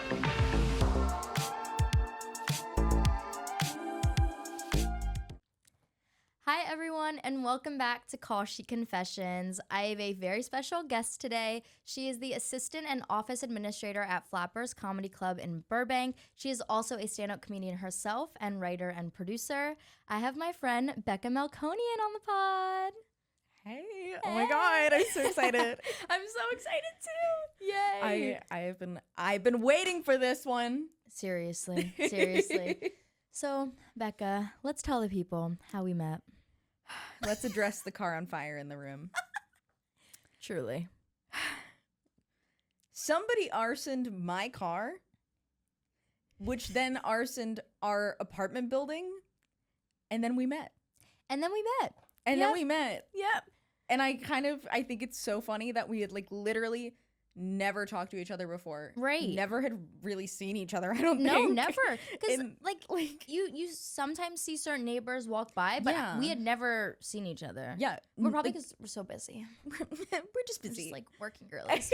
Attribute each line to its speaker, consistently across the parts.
Speaker 1: Hi everyone, and welcome back to Call Sheet Confessions. I have a very special guest today. She is the assistant and office administrator at Flappers Comedy Club in Burbank. She is also a stand-up comedian herself and writer and producer. I have my friend Becca Melkonian on the pod.
Speaker 2: Hey, oh my God, I'm so excited.
Speaker 1: I'm so excited too. Yay.
Speaker 2: I've been waiting for this one.
Speaker 1: Seriously. So, Becca, let's tell the people how we met.
Speaker 2: Let's address the car on fire in the room.
Speaker 1: Truly.
Speaker 2: Somebody arsoned my car, which then arsoned our apartment building, and then we met.
Speaker 1: And then we met.
Speaker 2: Yep. And I think it's so funny that we had literally never talked to each other before.
Speaker 1: Right.
Speaker 2: Never had really seen each other, I don't think.
Speaker 1: No, never. Because you sometimes see certain neighbors walk by, but we had never seen each other.
Speaker 2: Yeah.
Speaker 1: We're probably because we're so busy.
Speaker 2: We're just busy.
Speaker 1: We're just working girlies.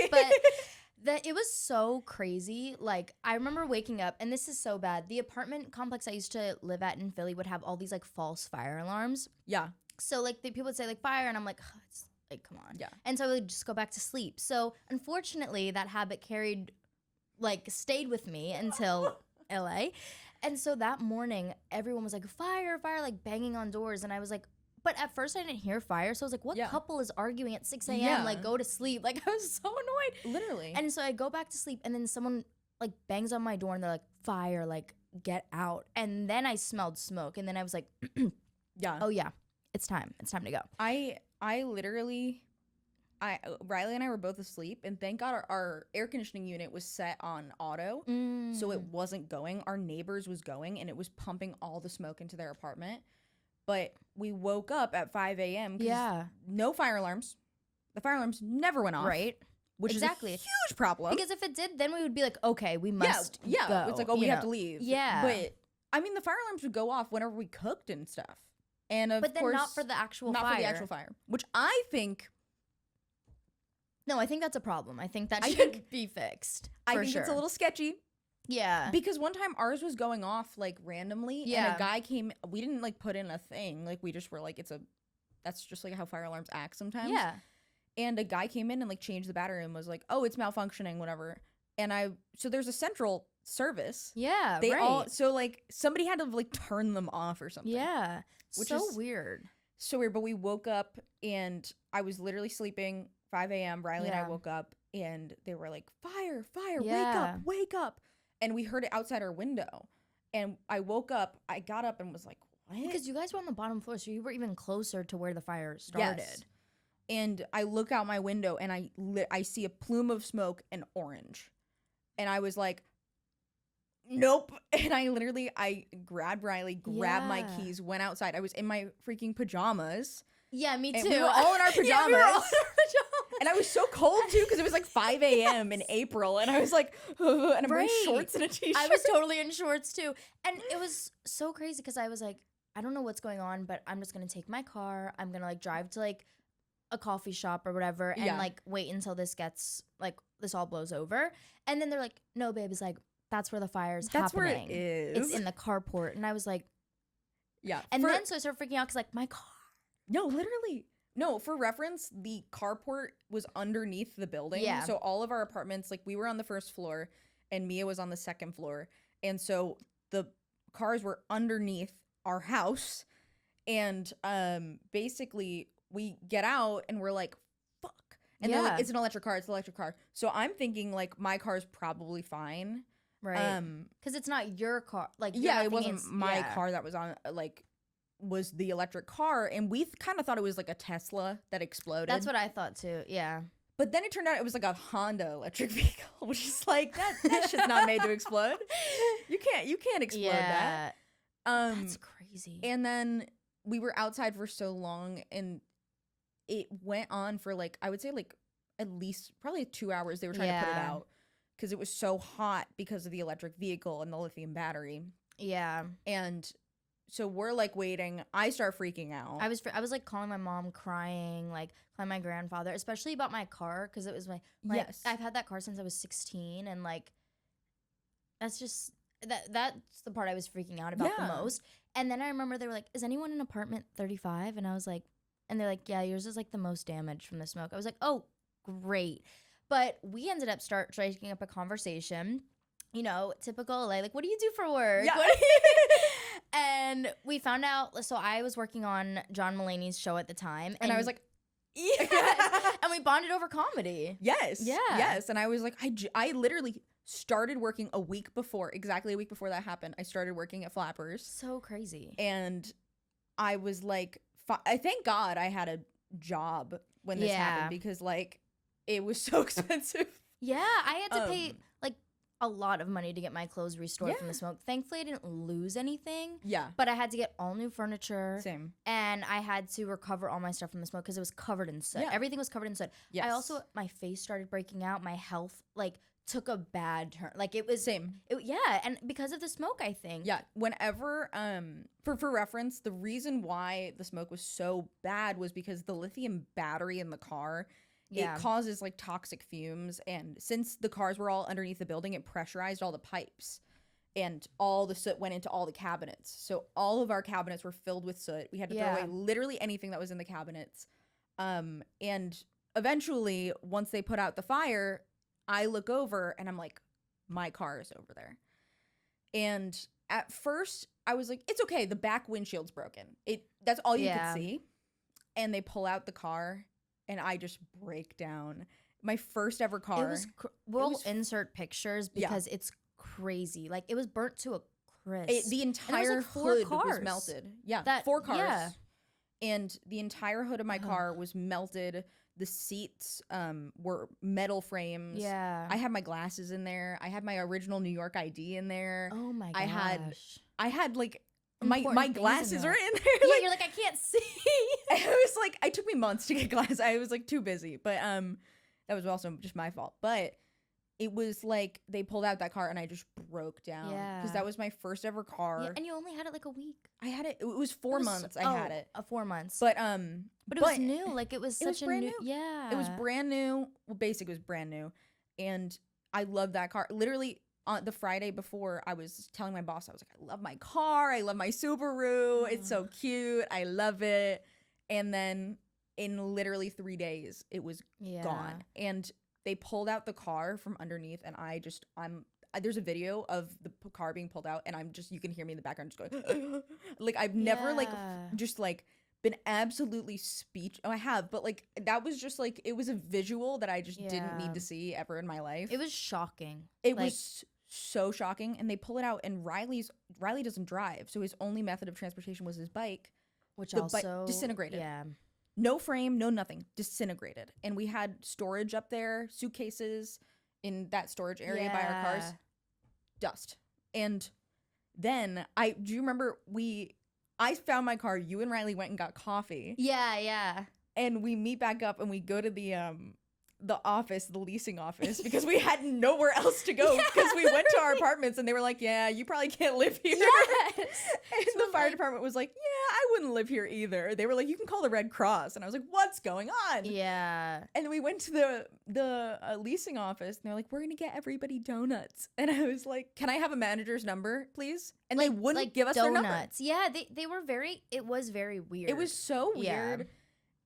Speaker 1: But it was so crazy. I remember waking up, and this is so bad. The apartment complex I used to live at in Philly would have all these false fire alarms.
Speaker 2: Yeah.
Speaker 1: So the people would say fire, and I'm like, oh, it's come on.
Speaker 2: Yeah.
Speaker 1: And so I would just go back to sleep. So unfortunately, that habit stayed with me until LA. And so that morning, everyone was like, fire, banging on doors. And I was like, but at first I didn't hear fire. So I was like, what couple is arguing at 6 a.m.?
Speaker 2: Yeah.
Speaker 1: Go to sleep. I was so annoyed.
Speaker 2: Literally.
Speaker 1: And so I go back to sleep, and then someone bangs on my door, and they're like, fire, get out. And then I smelled smoke. And then I was like,
Speaker 2: yeah.
Speaker 1: Oh yeah, it's time. It's time to go.
Speaker 2: Riley and I were both asleep, and thank God our air conditioning unit was set on auto, so it wasn't going. Our neighbors was going, and it was pumping all the smoke into their apartment. But we woke up at 5 a.m. No fire alarms. The fire alarms never went off.
Speaker 1: Right.
Speaker 2: Which is a huge problem.
Speaker 1: Because if it did, then we would be like, okay, we must go.
Speaker 2: It's like, we have to leave.
Speaker 1: Yeah.
Speaker 2: But, I mean, the fire alarms would go off whenever we cooked and stuff. And of course,
Speaker 1: not for the actual fire.
Speaker 2: Not for the actual fire. Which I think...
Speaker 1: No, I think that's a problem. I think that should be fixed.
Speaker 2: I think it's a little sketchy.
Speaker 1: Yeah.
Speaker 2: Because one time ours was going off randomly.
Speaker 1: Yeah.
Speaker 2: And a guy came. We didn't put in a thing. We just were that's just how fire alarms act sometimes.
Speaker 1: Yeah.
Speaker 2: And a guy came in and changed the battery and was like, oh, it's malfunctioning, whatever. And so there's a central service.
Speaker 1: Yeah.
Speaker 2: Somebody had to turn them off or something.
Speaker 1: Yeah.
Speaker 2: Which
Speaker 1: is
Speaker 2: weird. So weird. But we woke up and I was literally sleeping. 5 a.m. Riley and I woke up, and they were like, fire, wake up. And we heard it outside our window. And I woke up, I got up and was like, what?
Speaker 1: Because you guys were on the bottom floor, so you were even closer to where the fire started.
Speaker 2: Yes. And I look out my window, and I see a plume of smoke and orange. And I was like, nope. And I grabbed Riley, grabbed my keys, went outside. I was in my freaking pajamas.
Speaker 1: Yeah, me too.
Speaker 2: And we were all in our pajamas.
Speaker 1: Yeah, we were all in our pajamas.
Speaker 2: And I was so cold too because it was 5 a.m. in April, and I was and I'm wearing shorts and a t-shirt.
Speaker 1: I was totally in shorts too, and it was so crazy because I was like, I don't know what's going on, but I'm just gonna take my car. I'm gonna drive to a coffee shop or whatever, and wait until this gets this all blows over. And then they're like, no, babe, it's that's where the fire's happening.
Speaker 2: That's where it is.
Speaker 1: It's in the carport, and I was like,
Speaker 2: yeah.
Speaker 1: And then so I started freaking out because my car.
Speaker 2: No, literally. No, for reference, the carport was underneath the building.
Speaker 1: Yeah.
Speaker 2: So all of our apartments, we were on the first floor and Mia was on the second floor. And so the cars were underneath our house. And basically we get out and we're like, fuck. And they're like, it's an electric car. It's an electric car. So I'm thinking my car's probably fine.
Speaker 1: Right. Because it's not your car.
Speaker 2: It wasn't my car that was on was the electric car, and we kind of thought it was a Tesla that exploded.
Speaker 1: That's what I thought too. Yeah.
Speaker 2: But then it turned out it was a Honda electric vehicle, which is that shit's not made to explode. You can't explode that.
Speaker 1: That's crazy.
Speaker 2: And then we were outside for so long, and it went on for I would say at least probably 2 hours. They were trying to put it out because it was so hot because of the electric vehicle and the lithium battery.
Speaker 1: Yeah.
Speaker 2: And so we're waiting. I start freaking out.
Speaker 1: I was calling my mom, crying, calling my grandfather, especially about my car because it was my
Speaker 2: yes.
Speaker 1: I've had that car since I was 16, and That's just that's the part I was freaking out about the most. And then I remember they were like, "Is anyone in apartment 35?" And I was like, and they're like, "Yeah, yours is like the most damaged from the smoke." I was like, "Oh, great." But we ended up striking up a conversation. You know, typical LA, like, what do you do for work?
Speaker 2: Yeah.
Speaker 1: And we found out, so I was working on John Mulaney's show at the time.
Speaker 2: And I was like,
Speaker 1: yes. And we bonded over comedy.
Speaker 2: Yes.
Speaker 1: Yeah.
Speaker 2: Yes. And I was like, I literally started working exactly a week before that happened. I started working at Flappers.
Speaker 1: So crazy.
Speaker 2: And I was like, I thank God I had a job when this happened, because like it was so expensive.
Speaker 1: Yeah. I had to pay like a lot of money to get my clothes restored from the smoke. Thankfully, I didn't lose anything.
Speaker 2: Yeah.
Speaker 1: But I had to get all new furniture.
Speaker 2: Same.
Speaker 1: And I had to recover all my stuff from the smoke because it was covered in soot.
Speaker 2: Yeah.
Speaker 1: Everything was covered in soot.
Speaker 2: Yes.
Speaker 1: I also, my face started breaking out. My health, like, took a bad turn. Like, it was...
Speaker 2: Same.
Speaker 1: And because of the smoke, I think.
Speaker 2: Yeah. Whenever, for reference, the reason why the smoke was so bad was because the lithium battery in the car... It causes like toxic fumes, and since the cars were all underneath the building, it pressurized all the pipes, and all the soot went into all the cabinets. So all of our cabinets were filled with soot. We had to throw away literally anything that was in the cabinets. And eventually, once they put out the fire, I look over and I'm like, my car is over there. And at first, I was like, it's okay. The back windshield's broken. That's all you could see. And they pull out the car. And I just break down. My first ever car.
Speaker 1: It was we'll insert pictures because it's crazy. Like, it was burnt to a crisp.
Speaker 2: The entire hood was melted. Yeah, 4 cars. Yeah. And the entire hood of my car was melted. The seats were metal frames.
Speaker 1: Yeah.
Speaker 2: I had my glasses in there. I had my original New York ID in there.
Speaker 1: Oh my gosh.
Speaker 2: I had like my glasses are in there.
Speaker 1: Yeah,
Speaker 2: like,
Speaker 1: you're like, I can't see.
Speaker 2: It was like, it took me months to get glasses. I was like too busy, but that was also just my fault. But it was like they pulled out that car and I just broke down because that was my first ever car.
Speaker 1: Yeah, and you only had it like a week.
Speaker 2: I had it. It was 4 months. I had it.
Speaker 1: 4 months.
Speaker 2: But
Speaker 1: it was new. Like, it was such a new. Yeah.
Speaker 2: It was brand new. Well, basically, it was brand new, and I loved that car. Literally. On the Friday before, I was telling my boss, I was like, I love my car. I love my Subaru. It's so cute. I love it. And then in literally 3 days, it was gone. And they pulled out the car from underneath. And there's a video of the car being pulled out. And you can hear me in the background just going, like, I've never been absolutely Oh, I have. But like, that was just like, it was a visual that I just didn't need to see ever in my life.
Speaker 1: It was shocking.
Speaker 2: It was so shocking. And they pull it out, and Riley doesn't drive, so his only method of transportation was his bike,
Speaker 1: which also
Speaker 2: disintegrated.
Speaker 1: Yeah,
Speaker 2: no frame, no nothing, disintegrated. And we had storage up there, suitcases in that storage area by our cars, dust. And then do you remember I found my car, you and Riley went and got coffee.
Speaker 1: Yeah.
Speaker 2: And we meet back up and we go to the office, the leasing office, because we had nowhere else to go because we went to our apartments and they were like, yeah, you probably can't live here. Yes. And the fire department was like, yeah, I wouldn't live here either. They were like, you can call the Red Cross. And I was like, what's going on?
Speaker 1: Yeah.
Speaker 2: And we went to the leasing office and they're like, we're going to get everybody donuts. And I was like, can I have a manager's number, please? And they wouldn't give us
Speaker 1: donuts.
Speaker 2: Their number.
Speaker 1: Yeah, they were it was very weird.
Speaker 2: It was so weird. Yeah.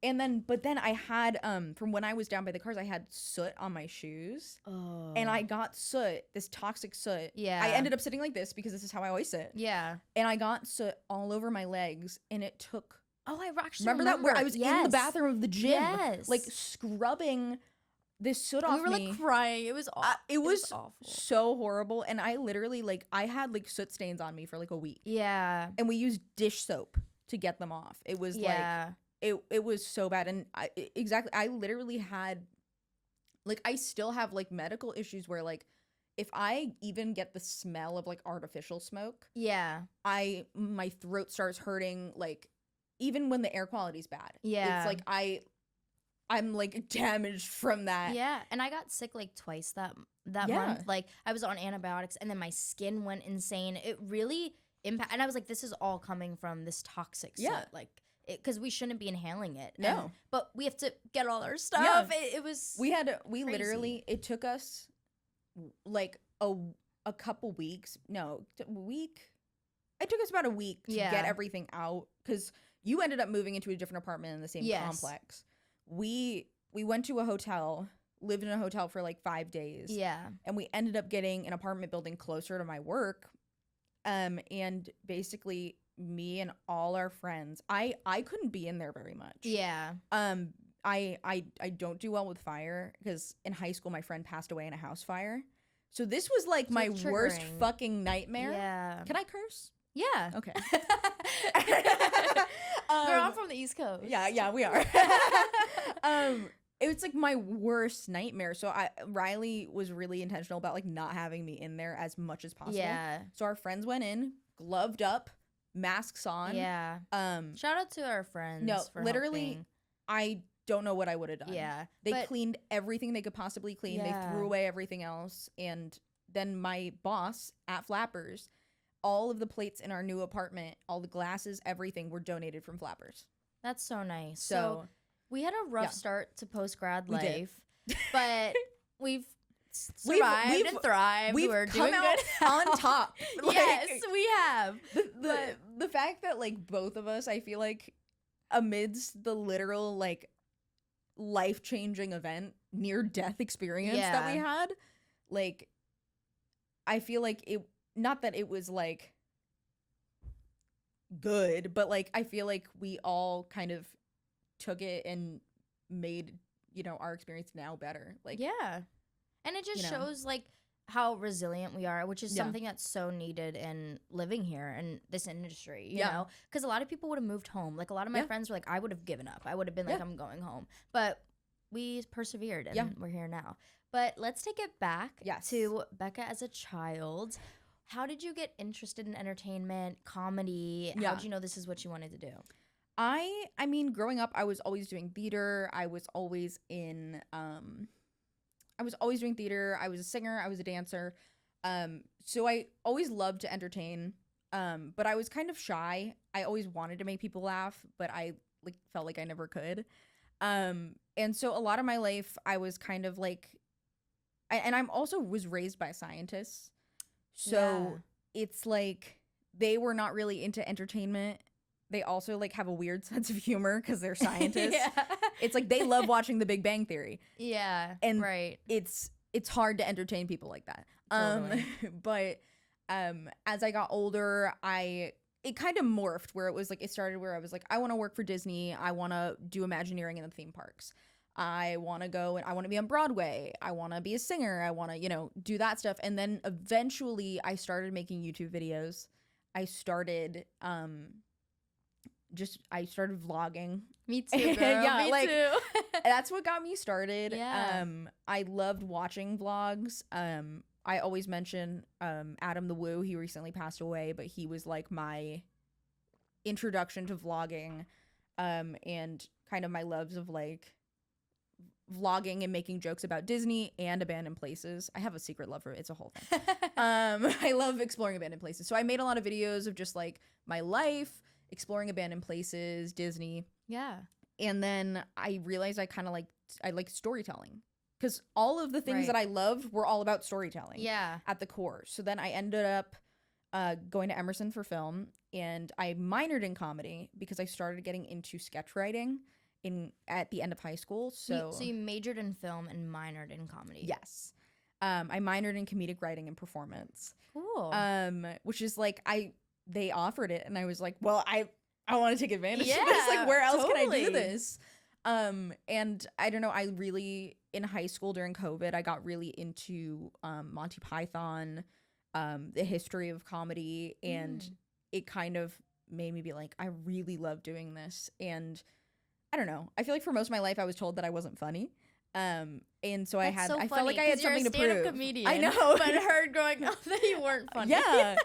Speaker 2: And but then I had, from when I was down by the cars, I had soot on my shoes. Oh. And I got soot, this toxic soot.
Speaker 1: Yeah.
Speaker 2: I ended up sitting like this because this is how I always sit.
Speaker 1: Yeah.
Speaker 2: And I got soot all over my legs, and it took...
Speaker 1: Oh, I actually
Speaker 2: remember that? Where I was in the bathroom of the gym, like scrubbing this soot off me.
Speaker 1: We were like crying. It was awful.
Speaker 2: It was awful. So horrible. And I literally, like, I had like soot stains on me for like a week.
Speaker 1: Yeah.
Speaker 2: And we used dish soap to get them off. It was like... It was so bad. And I literally had, like, I still have like medical issues where like if I even get the smell of like artificial smoke, my throat starts hurting, like even when the air quality's bad. Yeah. It's like I'm like damaged from that.
Speaker 1: Yeah. And I got sick like twice that month. Like, I was on antibiotics and then my skin went insane. It really impacted. And I was like, this is all coming from this toxic soot. Like, because we shouldn't be inhaling it.
Speaker 2: No.
Speaker 1: But we have to get all our stuff. Yeah. It was
Speaker 2: we literally, it took us like a couple weeks. No, week. It took us about a week to get everything out because you ended up moving into a different apartment in the same complex. We went to a hotel, lived in a hotel for like 5 days.
Speaker 1: Yeah.
Speaker 2: And we ended up getting an apartment building closer to my work. And basically me and all our friends, I couldn't be in there very much.
Speaker 1: Yeah.
Speaker 2: I don't do well with fire because in high school my friend passed away in a house fire. So this was like my worst fucking nightmare.
Speaker 1: Yeah.
Speaker 2: Can I curse?
Speaker 1: Yeah.
Speaker 2: Okay.
Speaker 1: Girl, I'm from the East Coast.
Speaker 2: Yeah, we are. It was like my worst nightmare. So Riley was really intentional about like not having me in there as much as possible.
Speaker 1: Yeah.
Speaker 2: So our friends went in, gloved up, masks on.
Speaker 1: Yeah. Shout out to our friends.
Speaker 2: No,
Speaker 1: for
Speaker 2: literally,
Speaker 1: helping.
Speaker 2: I don't know what I would have done.
Speaker 1: Yeah.
Speaker 2: They cleaned everything they could possibly clean.
Speaker 1: Yeah.
Speaker 2: They threw away everything else. And then my boss at Flappers, all of the plates in our new apartment, all the glasses, everything were donated from Flappers.
Speaker 1: That's so nice.
Speaker 2: So
Speaker 1: we had a rough start to post-grad life,
Speaker 2: did.
Speaker 1: but we've survived and thrived.
Speaker 2: We've
Speaker 1: We're
Speaker 2: come
Speaker 1: doing
Speaker 2: out
Speaker 1: good.
Speaker 2: on top.
Speaker 1: Yes, we have.
Speaker 2: The fact that like both of us, I feel like amidst the literal like life-changing event, near-death experience that we had, like I feel like it, not that it was like good, but like I feel like we all kind of took it and made, you know, our experience now better. Like,
Speaker 1: yeah. And it just shows like how resilient we are, which is something that's so needed in living here in this industry, you know? Because a lot of people would have moved home. Like a lot of my friends were like, I would have given up. I would have been like, I'm going home. But we persevered and we're here now. But let's take it back to Becca as a child. How did you get interested in entertainment, comedy? How did you know this is what you wanted to do?
Speaker 2: I mean, growing up, I was always doing theater. I was always in, doing theater. I was a singer. I was a dancer. So I always loved to entertain. But I was kind of shy. I always wanted to make people laugh, but I like felt like I never could. And so a lot of my life, I was kind of like, and I'm also was raised by scientists. So it's like they were not really into entertainment. They also like have a weird sense of humor because they're scientists. It's like they love watching The Big Bang Theory.
Speaker 1: Yeah,
Speaker 2: and it's hard to entertain people like that.
Speaker 1: Totally.
Speaker 2: But as I got older, it kind of morphed where it was like it started where I was like, I want to work for Disney. I want to do Imagineering in the theme parks. I want to go and I want to be on Broadway. I want to be a singer. I want to, you know, do that stuff. And then eventually I started making YouTube videos. I started vlogging.
Speaker 1: Me too, girl. Me too.
Speaker 2: That's what got me started.
Speaker 1: Yeah.
Speaker 2: I loved watching vlogs. I always mention Adam the Woo. He recently passed away, but he was like my introduction to vlogging, and kind of my loves of like vlogging and making jokes about Disney and abandoned places. I have a secret love for it. It's a whole thing. I love exploring abandoned places. So I made a lot of videos of just like my life, exploring abandoned places, Disney.
Speaker 1: Yeah.
Speaker 2: And then I realized I like storytelling because all of the things that I loved were all about storytelling.
Speaker 1: Yeah.
Speaker 2: At the core. So then I ended up going to Emerson for film, and I minored in comedy because I started getting into sketch writing at the end of high school. So
Speaker 1: you majored in film and minored in comedy.
Speaker 2: Yes. I minored in comedic writing and performance.
Speaker 1: Cool.
Speaker 2: Which is like they offered it and I was like, well, I want to take advantage of this. Like, where else can I do this? And I don't know, I really in high school during COVID, I got really into Monty Python, the history of comedy, and it kind of made me be like, I really love doing this. And I don't know. I feel like for most of my life I was told that I wasn't funny. And so I felt like I had something to prove.
Speaker 1: Comedian,
Speaker 2: I know.
Speaker 1: But I heard growing up that you weren't funny.
Speaker 2: Yeah.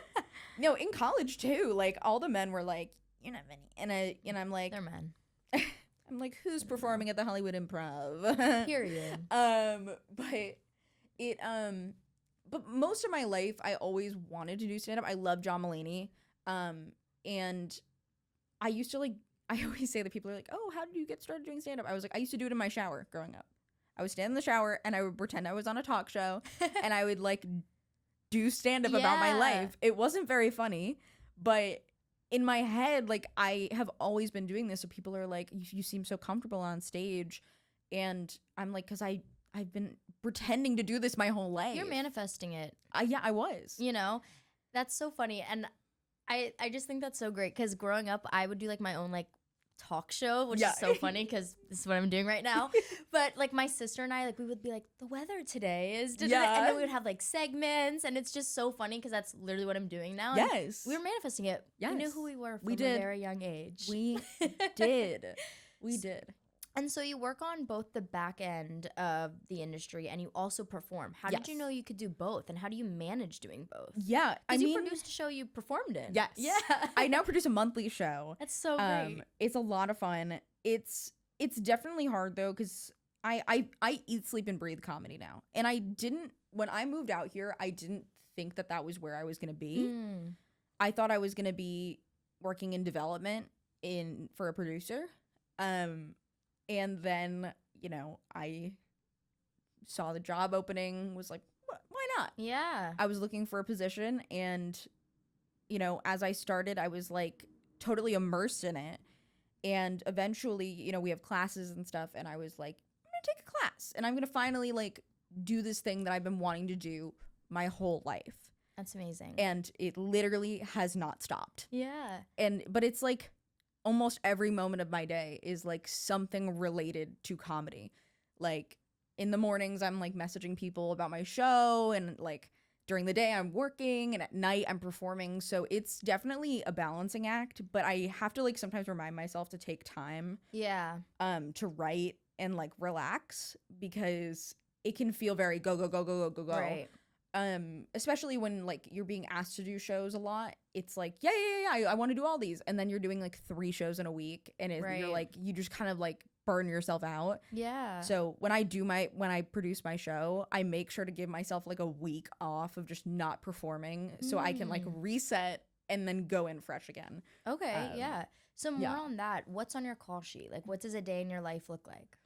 Speaker 2: No, in college too. Like all the men were like, "You're not funny," and I'm like,
Speaker 1: they're men.
Speaker 2: I'm like, who's performing at the Hollywood Improv?
Speaker 1: Period.
Speaker 2: But most of my life I always wanted to do stand up. I love John Mulaney. And I used to like. I always say that people are like, "Oh, how did you get started doing stand up?" I was like, I used to do it in my shower growing up. I would stand in the shower and I would pretend I was on a talk show and I would like do stand-up about my life. It wasn't very funny, but in my head, like, I have always been doing this, so people are like, you seem so comfortable on stage, and I'm like, because I've been pretending to do this my whole life.
Speaker 1: You're manifesting it.
Speaker 2: Yeah, I was.
Speaker 1: You know, that's so funny, and I just think that's so great, because growing up, I would do like my own like talk show, which is so funny because this is what I'm doing right now. But like my sister and I, like, we would be like, the weather today is and then we would have like segments, and it's just so funny because that's literally what I'm doing now.
Speaker 2: Yes,
Speaker 1: we were manifesting it.
Speaker 2: Yes,
Speaker 1: we knew who we were from a very young age.
Speaker 2: We did. We did.
Speaker 1: And so you work on both the back end of the industry and you also perform. How did you know you could do both? And how do you manage doing both?
Speaker 2: Yeah.
Speaker 1: Because you produced a show you performed in.
Speaker 2: Yes.
Speaker 1: Yeah.
Speaker 2: I now produce a monthly show.
Speaker 1: That's so great.
Speaker 2: It's a lot of fun. It's definitely hard though, because I eat, sleep, and breathe comedy now. And when I moved out here, I didn't think that was where I was going to be. I thought I was going to be working in development for a producer. And then, you know, I saw the job opening, was like, why not?
Speaker 1: Yeah.
Speaker 2: I was looking for a position, and, you know, as I started, I was like totally immersed in it. And eventually, you know, we have classes and stuff, and I was like, I'm going to take a class, and I'm going to finally like do this thing that I've been wanting to do my whole life.
Speaker 1: That's amazing.
Speaker 2: And it literally has not stopped.
Speaker 1: Yeah.
Speaker 2: But it's like, almost every moment of my day is like something related to comedy. Like in the mornings, I'm like messaging people about my show, and like during the day I'm working, and at night I'm performing. So it's definitely a balancing act, but I have to like sometimes remind myself to take time to write and like relax, because it can feel very go.
Speaker 1: Right.
Speaker 2: Especially when like you're being asked to do shows a lot, it's like yeah, I want to do all these, and then you're doing like 3 shows in a week, and you're like, you just kind of like burn yourself out.
Speaker 1: Yeah.
Speaker 2: So when I produce my show, I make sure to give myself like a week off of just not performing, so I can like reset and then go in fresh again.
Speaker 1: Okay. Yeah. So more on that. What's on your call sheet? Like, what does a day in your life look like?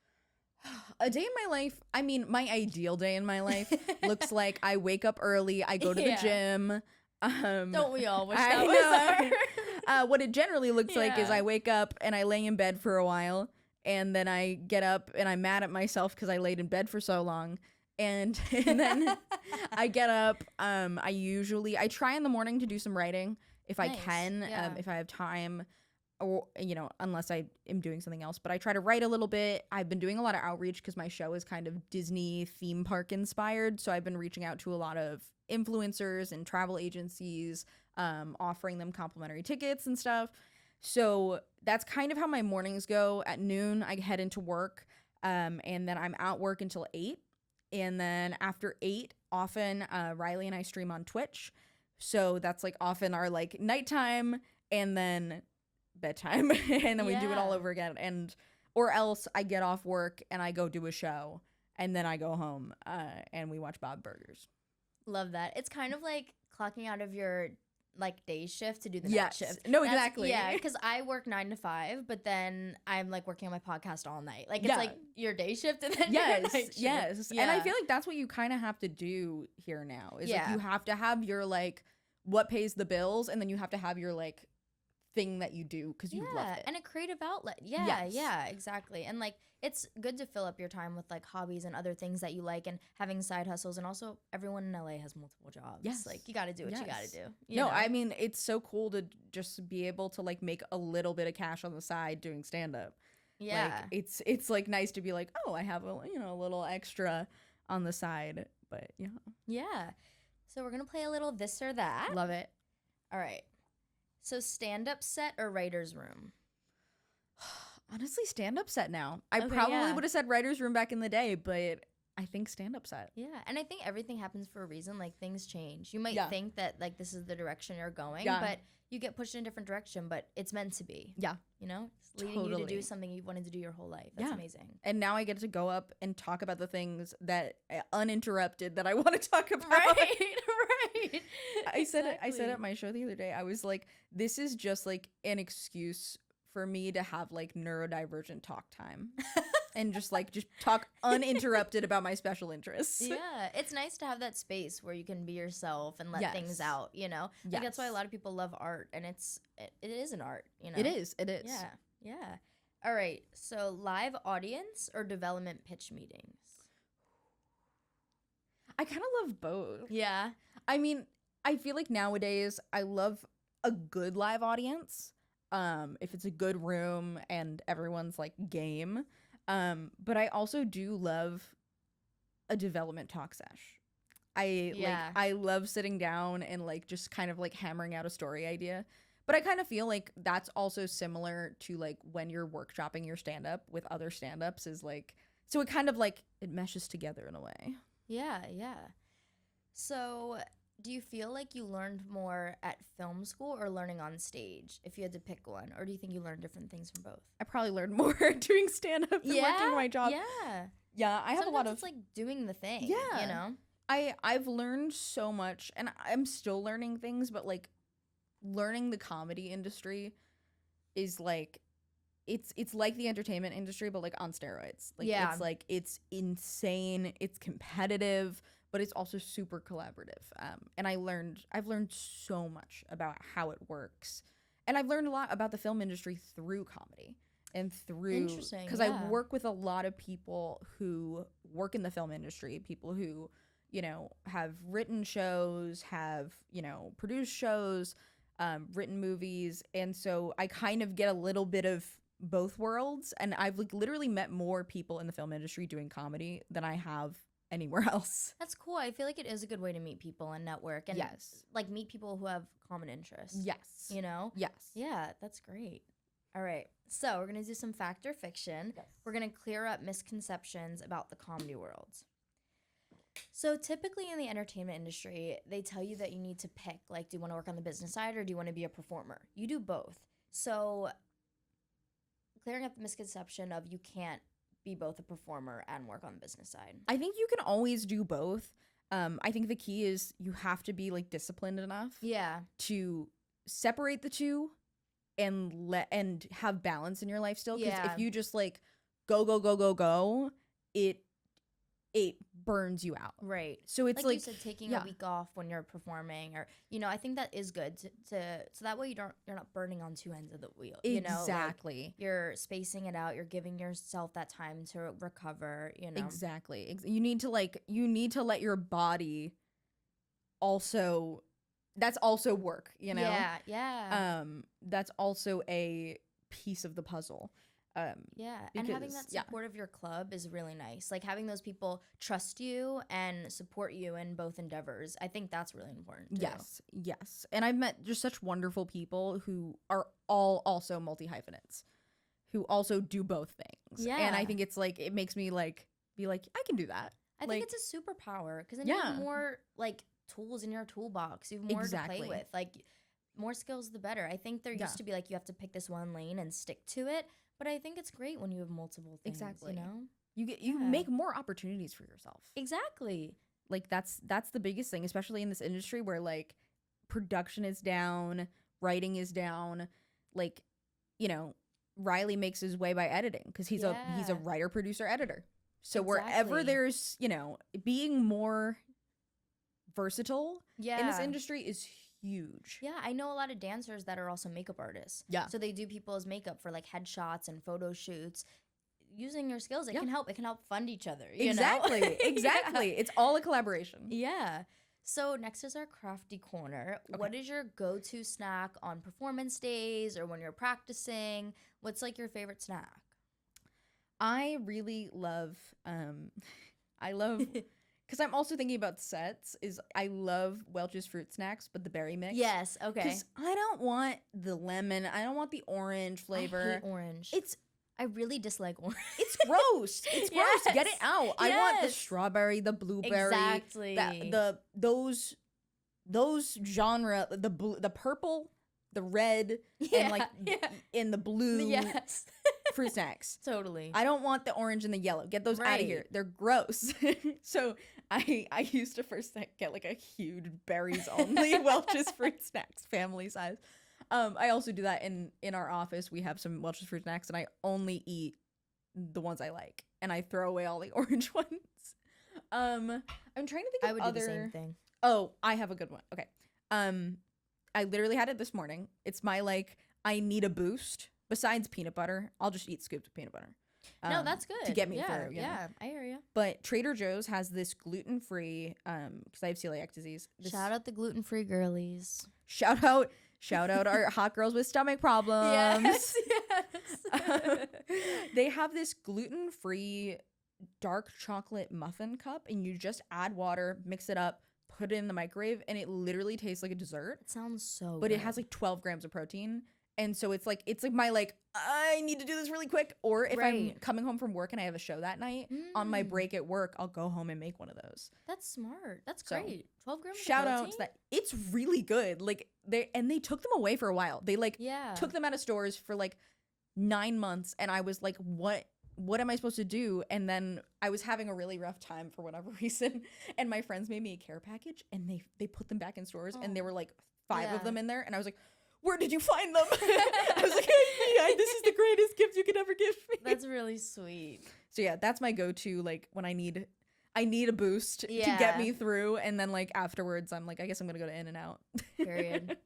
Speaker 2: A day in my life, I mean, my ideal day in my life looks like I wake up early, I go to the gym.
Speaker 1: Don't we all wish that was
Speaker 2: our... what it generally looks like is I wake up and I lay in bed for a while, and then I get up and I'm mad at myself because I laid in bed for so long. And then I get up. I try in the morning to do some writing if I can, if I have time. Or, you know, unless I am doing something else, but I try to write a little bit. I've been doing a lot of outreach because my show is kind of Disney theme park inspired. So I've been reaching out to a lot of influencers and travel agencies, offering them complimentary tickets and stuff. So that's kind of how my mornings go. At noon, I head into work, and then I'm at work until 8. And then after 8, often Riley and I stream on Twitch. So that's like often our like nighttime, and then bedtime, and then we do it all over again. Or else I get off work and I go do a show, and then I go home and we watch Bob Burgers.
Speaker 1: Love that. It's kind of like clocking out of your like day shift to do the night shift.
Speaker 2: No, exactly.
Speaker 1: Yeah, because I work 9 to 5, but then I'm like working on my podcast all night. Like it's like your day shift and then your night shift.
Speaker 2: Yes. And I feel like that's what you kind of have to do here now. Is like you have to have your like what pays the bills, and then you have to have your like thing that you do because you love it,
Speaker 1: and a creative outlet. Yeah, exactly. And like it's good to fill up your time with like hobbies and other things that you like, and having side hustles. And also everyone in LA has multiple jobs. Like you got to do what you got to do. You know?
Speaker 2: I mean, it's so cool to just be able to like make a little bit of cash on the side doing stand up. Like it's like nice to be like, oh, I have a little extra on the side. But
Speaker 1: so we're gonna play a little this or that.
Speaker 2: Love it.
Speaker 1: All right. So stand-up set or writer's room?
Speaker 2: Honestly, stand-up set now. I probably would have said writer's room back in the day, but I think stand-up set.
Speaker 1: Yeah, and I think everything happens for a reason. Like, things change. You might think that, like, this is the direction you're going, but you get pushed in a different direction, but it's meant to be. Yeah. You know? It's leading you to do something you've wanted to do your whole life. That's amazing.
Speaker 2: And now I get to go up and talk about the things that, uninterrupted, that I want to talk about.
Speaker 1: Right.
Speaker 2: I said it at my show the other day. I was like, this is just like an excuse for me to have like neurodivergent talk time and just talk uninterrupted about my special interests.
Speaker 1: Yeah, it's nice to have that space where you can be yourself and let
Speaker 2: Yes.
Speaker 1: things out, you know?
Speaker 2: Yes.
Speaker 1: Like that's why a lot of people love art, and it is an art, you know?
Speaker 2: It is.
Speaker 1: Yeah, yeah. All right, so live audience or development pitch meetings?
Speaker 2: I kind of love both.
Speaker 1: Yeah.
Speaker 2: I mean, I feel like nowadays I love a good live audience. If it's a good room and everyone's like game. But I also do love a development talk sesh. I love sitting down and like just kind of like hammering out a story idea. But I kind of feel like that's also similar to like when you're workshopping your stand-up with other stand-ups is like, so it kind of like it meshes together in a way.
Speaker 1: Yeah, yeah. So, do you feel like you learned more at film school or learning on stage, if you had to pick one? Or do you think you learned different things from both?
Speaker 2: I probably learned more doing stand-up than working my job.
Speaker 1: Yeah.
Speaker 2: Yeah, I have
Speaker 1: Sometimes
Speaker 2: a lot of
Speaker 1: it's like doing the thing,
Speaker 2: Yeah.
Speaker 1: you know?
Speaker 2: I've learned so much, and I'm still learning things, but like learning the comedy industry is like it's like the entertainment industry, but like on steroids. Like
Speaker 1: Yeah.
Speaker 2: it's like it's insane, it's competitive, but it's also super collaborative. And I've learned so much about how it works, and I've learned a lot about the film industry through comedy and through
Speaker 1: Interesting,
Speaker 2: because
Speaker 1: yeah.
Speaker 2: I work with a lot of people who work in the film industry, people who have written shows, have produced shows, written movies, and so I kind of get a little bit of both worlds, and I've like literally met more people in the film industry doing comedy than I have anywhere else.
Speaker 1: That's cool. I feel like it is a good way to meet people and network and
Speaker 2: Yes.
Speaker 1: like meet people who have common interests.
Speaker 2: Yes.
Speaker 1: You know?
Speaker 2: Yes.
Speaker 1: Yeah, that's great. All right. So, we're going to do some fact or fiction.
Speaker 2: Yes.
Speaker 1: We're going to clear up misconceptions about the comedy world. So, typically in the entertainment industry, they tell you that you need to pick, like, do you want to work on the business side or do you want to be a performer? You do both. So, clearing up the misconception of you can't be both a performer and work on the business side.
Speaker 2: I think you can always do both. I think the key is you have to be like disciplined enough
Speaker 1: Yeah.
Speaker 2: to separate the two and have balance in your life still. Because
Speaker 1: Yeah.
Speaker 2: if you just like go, it burns you out.
Speaker 1: Right.
Speaker 2: So it's
Speaker 1: Like
Speaker 2: like
Speaker 1: you said, taking
Speaker 2: yeah.
Speaker 1: a week off when you're performing, or I think that is good to so that way you're not burning on two ends of the wheel.
Speaker 2: Exactly.
Speaker 1: Like you're spacing it out. You're giving yourself that time to recover.
Speaker 2: Exactly. You need to let your body also. That's also work.
Speaker 1: Yeah. Yeah.
Speaker 2: That's also a piece of the puzzle.
Speaker 1: Yeah, and having
Speaker 2: because-
Speaker 1: that support of your club is really nice. Like having those people trust you and support you in both endeavors. I think that's really important too.
Speaker 2: Yes. And I've met just such wonderful people who are all also multi-hyphenates, who also do both things.
Speaker 1: Yeah.
Speaker 2: And I think it's like, it makes me like, be like, I can do that.
Speaker 1: I
Speaker 2: Like-
Speaker 1: think it's a superpower because then you have more like tools in your toolbox. You have more to
Speaker 2: Exactly.
Speaker 1: play with. Like more skills, the better. I think there
Speaker 2: Yeah.
Speaker 1: used to be like you have to pick this one lane and stick to it. But I think it's great when you have multiple things.
Speaker 2: Exactly.
Speaker 1: You know?
Speaker 2: You
Speaker 1: Yeah.
Speaker 2: make more opportunities for yourself.
Speaker 1: Exactly.
Speaker 2: Like that's the biggest thing, especially in this industry where like production is down, writing is down. Like, Riley makes his way by editing because he's a
Speaker 1: Yeah.
Speaker 2: writer, producer, editor. So wherever
Speaker 1: Exactly.
Speaker 2: there's, being more versatile
Speaker 1: Yeah.
Speaker 2: in this industry is huge.
Speaker 1: Yeah, I know a lot of dancers that are also makeup artists.
Speaker 2: Yeah.
Speaker 1: So they do people's makeup for like headshots and photo shoots. Using your skills, it
Speaker 2: Yeah.
Speaker 1: can help. It can help fund each other. You
Speaker 2: Exactly.
Speaker 1: know?
Speaker 2: Exactly. It's all a collaboration.
Speaker 1: Yeah. So next is our crafty corner.
Speaker 2: Okay.
Speaker 1: What is your go-to snack on performance days or when you're practicing? What's like your favorite snack?
Speaker 2: I really love because I'm also thinking about sets is I love Welch's fruit snacks, but the berry mix.
Speaker 1: Yes. Okay.
Speaker 2: Because I don't want the lemon. I don't want the orange flavor.
Speaker 1: I hate orange. I really dislike orange.
Speaker 2: It's gross. It's gross. Get it
Speaker 1: Yes.
Speaker 2: out. I want the
Speaker 1: Yes.
Speaker 2: strawberry, the blueberry,
Speaker 1: Exactly.
Speaker 2: those genre, the purple, the red, and like in the blue
Speaker 1: Yes.
Speaker 2: fruit snacks.
Speaker 1: Totally.
Speaker 2: I don't want the orange and the yellow. Get those out
Speaker 1: Right.
Speaker 2: of here. They're gross. So I used to first get like a huge berries only Welch's fruit snacks, family size. I also do that in our office. We have some Welch's fruit snacks, and I only eat the ones I like, and I throw away all the orange ones. I'm trying to think of
Speaker 1: I would
Speaker 2: other...
Speaker 1: do the same thing.
Speaker 2: Oh, I have a good one. Okay. I literally had it this morning. It's my like, I need a boost. Besides peanut butter, I'll just eat scoops of peanut butter.
Speaker 1: No, that's good.
Speaker 2: To get me
Speaker 1: yeah,
Speaker 2: through. You know?
Speaker 1: I hear you.
Speaker 2: But Trader Joe's has this gluten-free, because I have celiac disease.
Speaker 1: Shout out the gluten-free girlies.
Speaker 2: Shout out our hot girls with stomach problems.
Speaker 1: Yes.
Speaker 2: They have this gluten-free dark chocolate muffin cup, and you just add water, mix it up, put it in the microwave, and it literally tastes like a dessert.
Speaker 1: It sounds so
Speaker 2: But
Speaker 1: good.
Speaker 2: it has like 12 grams of protein. And so it's like my like, I need to do this really quick. Or if I'm coming home from work and I have a show that night, on my break at work, I'll go home and make one of those.
Speaker 1: That's smart. That's great. 12 grams
Speaker 2: Shout
Speaker 1: of protein?
Speaker 2: out to that. It's really good. Like they took them away for a while. They like took them out of stores for like 9 months. And I was like, what am I supposed to do? And then I was having a really rough time for whatever reason. And my friends made me a care package, and they put them back in stores, and there were like 5 of them in there. And I was like, where did you find them? I was like, hey, this is the greatest gift you could ever give me.
Speaker 1: That's really sweet.
Speaker 2: So yeah, that's my go-to, like when I need a boost to get me through. And then like afterwards, I'm like, I guess I'm gonna go to In-N-Out.
Speaker 1: Period.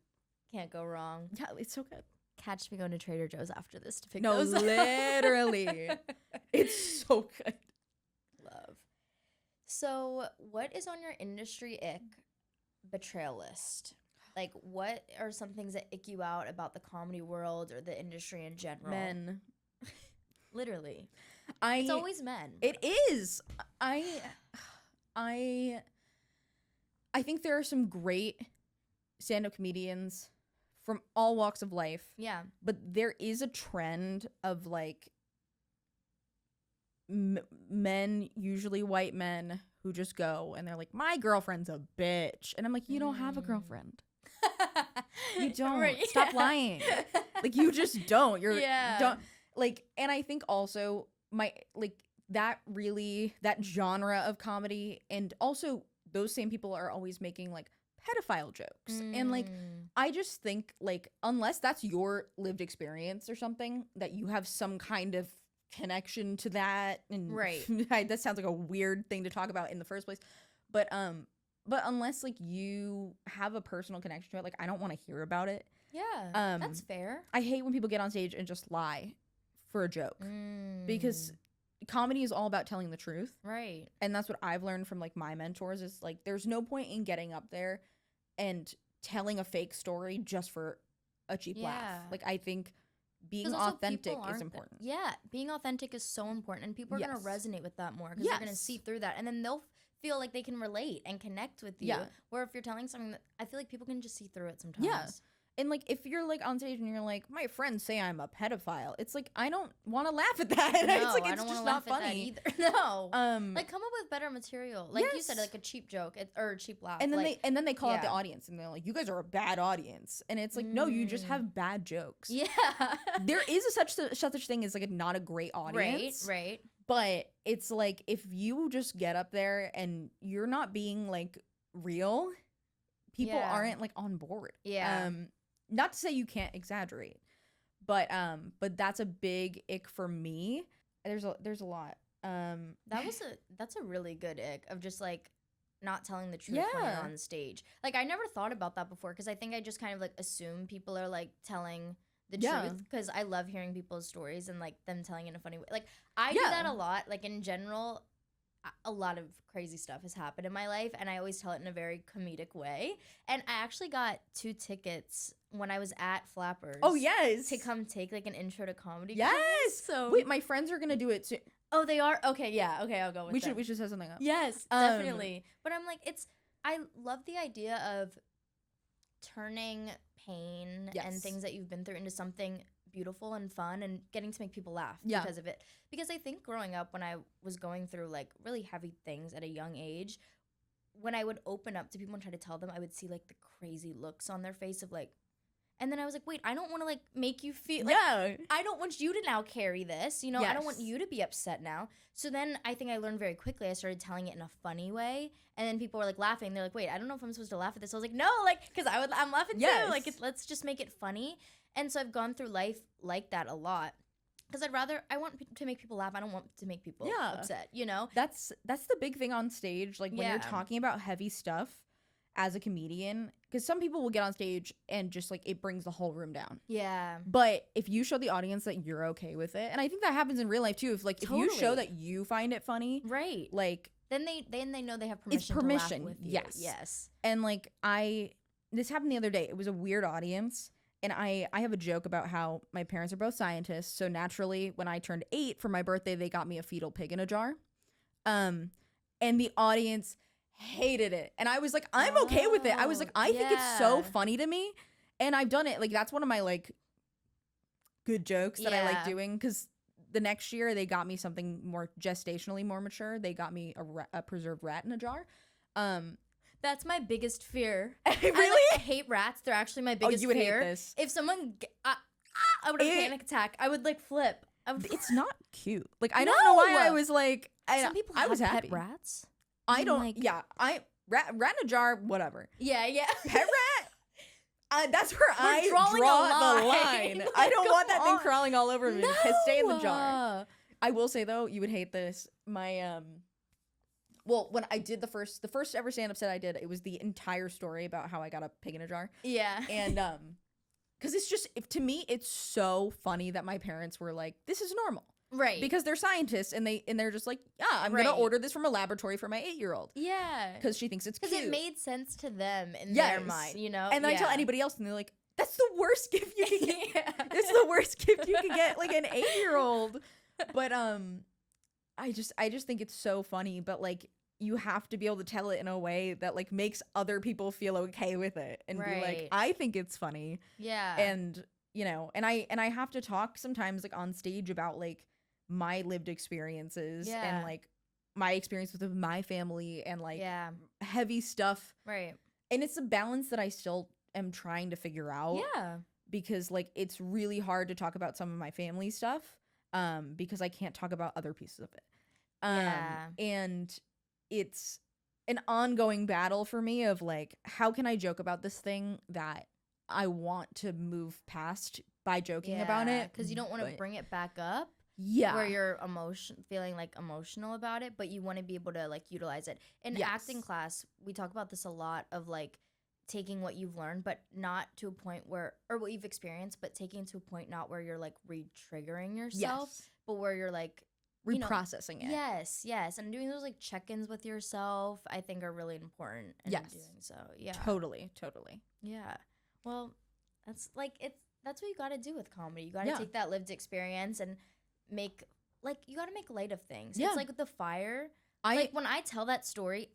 Speaker 1: Can't go wrong.
Speaker 2: Yeah, it's so good.
Speaker 1: Catch me going to Trader Joe's after this to pick those up.
Speaker 2: Literally. It's so good.
Speaker 1: Love. So what is on your industry ick betrayal list? Like, what are some things that ick you out about the comedy world or the industry in general?
Speaker 2: Men.
Speaker 1: Literally. It's always men.
Speaker 2: It is. I think there are some great stand-up comedians from all walks of life.
Speaker 1: Yeah.
Speaker 2: But there is a trend of like men, usually white men, who just go and they're like, my girlfriend's a bitch. And I'm like, you don't have a girlfriend. You don't.
Speaker 1: Right,
Speaker 2: Stop lying. Like, you just don't.
Speaker 1: Yeah.
Speaker 2: Like, and I think also that genre of comedy, and also those same people are always making like pedophile jokes. And like, I just think like, unless that's your lived experience or something, that you have some kind of connection to that, and that sounds like a weird thing to talk about in the first place, but unless like you have a personal connection to it, like I don't want to hear about it.
Speaker 1: That's fair.
Speaker 2: I hate when people get on stage and just lie for a joke, because comedy is all about telling the truth,
Speaker 1: right?
Speaker 2: And that's what I've learned from like my mentors, is like there's no point in getting up there and telling a fake story just for a cheap laugh. Like, I think being authentic is important.
Speaker 1: Being authentic is so important, and people are going to resonate with that more, because they're going to see through that, and then they'll feel like they can relate and connect with you. Where if you're telling something that, I feel like people can just see through it sometimes. And
Speaker 2: like, if you're like on stage and you're like, my friends say I'm a pedophile, it's like, I don't want to laugh at that.
Speaker 1: No,
Speaker 2: it's like,
Speaker 1: I
Speaker 2: it's
Speaker 1: don't
Speaker 2: just
Speaker 1: laugh
Speaker 2: not
Speaker 1: at
Speaker 2: funny
Speaker 1: that either. No. Like, come up with better material. Like you said,
Speaker 2: Yes.
Speaker 1: like a cheap joke or a cheap laugh.
Speaker 2: And then
Speaker 1: like,
Speaker 2: they call out the audience, and they're like, you guys are a bad audience. And it's like, no, you just have bad jokes.
Speaker 1: Yeah.
Speaker 2: There is such thing as like not a great audience.
Speaker 1: Right.
Speaker 2: But it's like, if you just get up there and you're not being like real, people aren't like on board.
Speaker 1: Yeah.
Speaker 2: Not to say you can't exaggerate, but that's a big ick for me. There's a lot.
Speaker 1: That's a really good ick of just like not telling the truth when you're on stage. Like, I never thought about that before, because I think I just kind of like assume people are like telling the truth, because I love hearing people's stories and like them telling in a funny way. Like, I do that a lot. Like, in general, a lot of crazy stuff has happened in my life, and I always tell it in a very comedic way. And I actually got 2 tickets when I was at Flappers.
Speaker 2: Oh, yes.
Speaker 1: To come take like an intro to comedy.
Speaker 2: Yes.
Speaker 1: Class. So
Speaker 2: wait, my friends are gonna do it too.
Speaker 1: Oh, they are? Okay, yeah. Okay, I'll go with that.
Speaker 2: We should set something up.
Speaker 1: Yes, definitely. But I'm like, I love the idea of turning pain and things that you've been through into something beautiful and fun, and getting to make people laugh because of it. Because I think growing up, when I was going through like really heavy things at a young age, when I would open up to people and try to tell them, I would see like the crazy looks on their face of like, And then I was like, wait, I don't want to like make you feel
Speaker 2: yeah.
Speaker 1: I don't want you to now carry this, you know, I don't want
Speaker 2: Yes.
Speaker 1: you to be upset now. So then I think I learned very quickly. I started telling it in a funny way. And then people were like laughing. They're like, wait, I don't know if I'm supposed to laugh at this. I was like, no, like, because I'm laughing too.
Speaker 2: Yes.
Speaker 1: Like, let's just make it funny. And so I've gone through life like that a lot. Because I want to make people laugh. I don't want to make people upset, you know?
Speaker 2: That's the big thing on stage. Like when you're talking about heavy stuff as a comedian, because some people will get on stage and just like it brings the whole room down.
Speaker 1: Yeah.
Speaker 2: But if you show the audience that you're okay with it, and I think that happens in real life too. If you show that you find it funny,
Speaker 1: right?
Speaker 2: Like
Speaker 1: then they know they have permission.
Speaker 2: It's permission.
Speaker 1: To laugh with you.
Speaker 2: Yes.
Speaker 1: Yes.
Speaker 2: And like this happened the other day. It was a weird audience. And I have a joke about how my parents are both scientists. So naturally, when I turned 8 for my birthday, they got me a fetal pig in a jar. And the audience hated it. And I was like, I'm okay with it. I was like, I think it's so funny to me. And I've done it. Like, that's one of my, like, good jokes that I like doing. Because the next year, they got me something more gestationally more mature. They got me a preserved rat in a jar.
Speaker 1: That's my biggest fear.
Speaker 2: Really?
Speaker 1: I hate rats. They're actually my biggest
Speaker 2: you would
Speaker 1: fear.
Speaker 2: hate this.
Speaker 1: If someone, I would have a panic attack. I would like flip.
Speaker 2: It's not cute. Like I don't know why I was like.
Speaker 1: Some people
Speaker 2: I was
Speaker 1: have
Speaker 2: happy.
Speaker 1: pet rats.
Speaker 2: I don't.
Speaker 1: Like,
Speaker 2: rat in a jar. Whatever.
Speaker 1: Yeah.
Speaker 2: Pet rat. That's where I draw the line.
Speaker 1: Like,
Speaker 2: I don't want that thing crawling all over me.
Speaker 1: No.
Speaker 2: Stay in the jar. I will say though, you would hate this. My Well, when I did the first ever stand-up set I did, it was the entire story about how I got a pig in a jar.
Speaker 1: Yeah.
Speaker 2: And because it's just, to me, it's so funny that my parents were like, this is normal.
Speaker 1: Right.
Speaker 2: Because they're scientists and they're just like, yeah, I'm going to order this from a laboratory for my 8-year-old.
Speaker 1: Yeah.
Speaker 2: Because she thinks it's cute.
Speaker 1: Because it made sense to them in their mind, you know?
Speaker 2: And I tell anybody else and they're like, that's the worst gift you can get. This is the worst gift you can get, like an 8-year-old. But I just think it's so funny, but like you have to be able to tell it in a way that like makes other people feel okay with it and be like, I think it's funny.
Speaker 1: Yeah.
Speaker 2: And you know, and I have to talk sometimes like on stage about like my lived experiences and like my experience with my family and like heavy stuff.
Speaker 1: Right.
Speaker 2: And it's a balance that I still am trying to figure out. Yeah. Because like it's really hard to talk about some of my family stuff. Because I can't talk about other pieces of it. And it's an ongoing battle for me of like, how can I joke about this thing that I want to move past by joking about it?
Speaker 1: Because you don't want to bring it back up.
Speaker 2: Yeah.
Speaker 1: Where you're feeling like emotional about it, but you want to be able to like utilize it. In acting class, we talk about this a lot of like taking what you've learned, but not to a point where, or what you've experienced, but taking to a point not where you're like re-triggering yourself, but where you're like
Speaker 2: reprocessing it.
Speaker 1: Yes. And doing those like check-ins with yourself, I think are really important in doing so. Yeah.
Speaker 2: Totally.
Speaker 1: Yeah. Well, that's what you got to do with comedy. You got to take that lived experience and you got to make light of things. It's like with the fire. Like when I tell that story,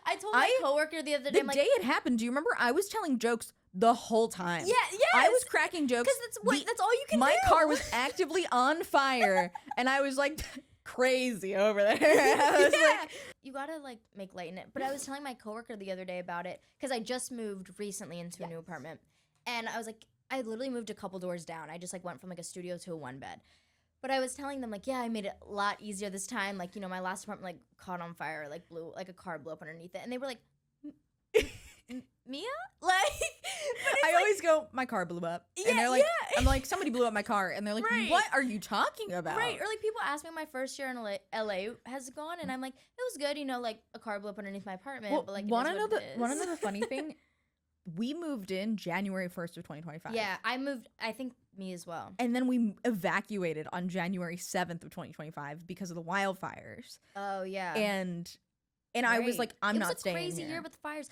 Speaker 1: I told my coworker the other day.
Speaker 2: The day it happened, do you remember? I was telling jokes the whole time.
Speaker 1: Yeah.
Speaker 2: I was cracking jokes.
Speaker 1: Because that's all you can do.
Speaker 2: My car was actively on fire, and I was like crazy over there. I was like,
Speaker 1: you gotta like make light in it. But I was telling my coworker the other day about it because I just moved recently into a new apartment, and I was like, I literally moved a couple doors down. I just like went from like a studio to a 1-bed. But I was telling them, like, I made it a lot easier this time. Like, you know, my last apartment, like, caught on fire, like, a car blew up underneath it. And they were like, Mia? Like,
Speaker 2: I always go, my car blew up. And they're like, I'm like, somebody blew up my car. And they're like, what are you talking about?
Speaker 1: Right. Or, like, people ask me my first year in LA has gone. And I'm like, it was good. You know, like, a car blew up underneath my apartment. Well, but, like,
Speaker 2: want to know the funny thing? We moved in January 1st of 2025.
Speaker 1: Yeah, I moved, I think me as well.
Speaker 2: And then we evacuated on January 7th of 2025 because of the wildfires.
Speaker 1: Oh, yeah.
Speaker 2: And I was like, I'm not staying here. It was a crazy year
Speaker 1: with the fires.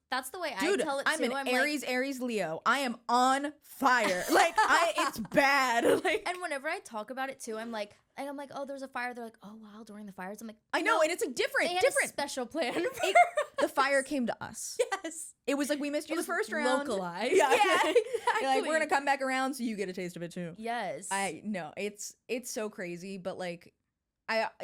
Speaker 1: That's the way I tell it
Speaker 2: I'm
Speaker 1: too.
Speaker 2: I'm an Aries Leo. I am on fire. Like it's bad. Like,
Speaker 1: and whenever I talk about it too, I'm like, oh, there's a fire. They're like, oh wow, during the fires. I'm like,
Speaker 2: I know, and it's like different.
Speaker 1: They had a special plan.
Speaker 2: The fire came to us.
Speaker 1: Yes.
Speaker 2: It was like we missed you the first round.
Speaker 1: Localized.
Speaker 2: Yeah. Exactly. Like we're gonna come back around so you get a taste of it too.
Speaker 1: Yes.
Speaker 2: I know it's so crazy, but like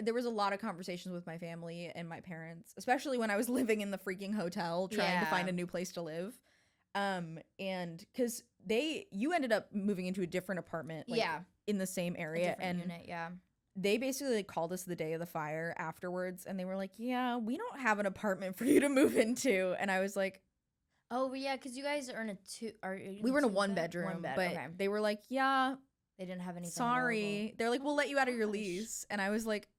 Speaker 2: there was a lot of conversations with my family and my parents, especially when I was living in the freaking hotel trying to find a new place to live. And because you ended up moving into a different apartment, like, in the same area, and
Speaker 1: unit,
Speaker 2: they basically like called us the day of the fire afterwards, and they were like, yeah, we don't have an apartment for you to move into. And I was like,
Speaker 1: oh yeah, because you guys are in
Speaker 2: we were in a one bedroom, but they were like, yeah,
Speaker 1: they didn't have anything
Speaker 2: sorry
Speaker 1: available.
Speaker 2: They're like, we'll let you out of your lease. And I was like,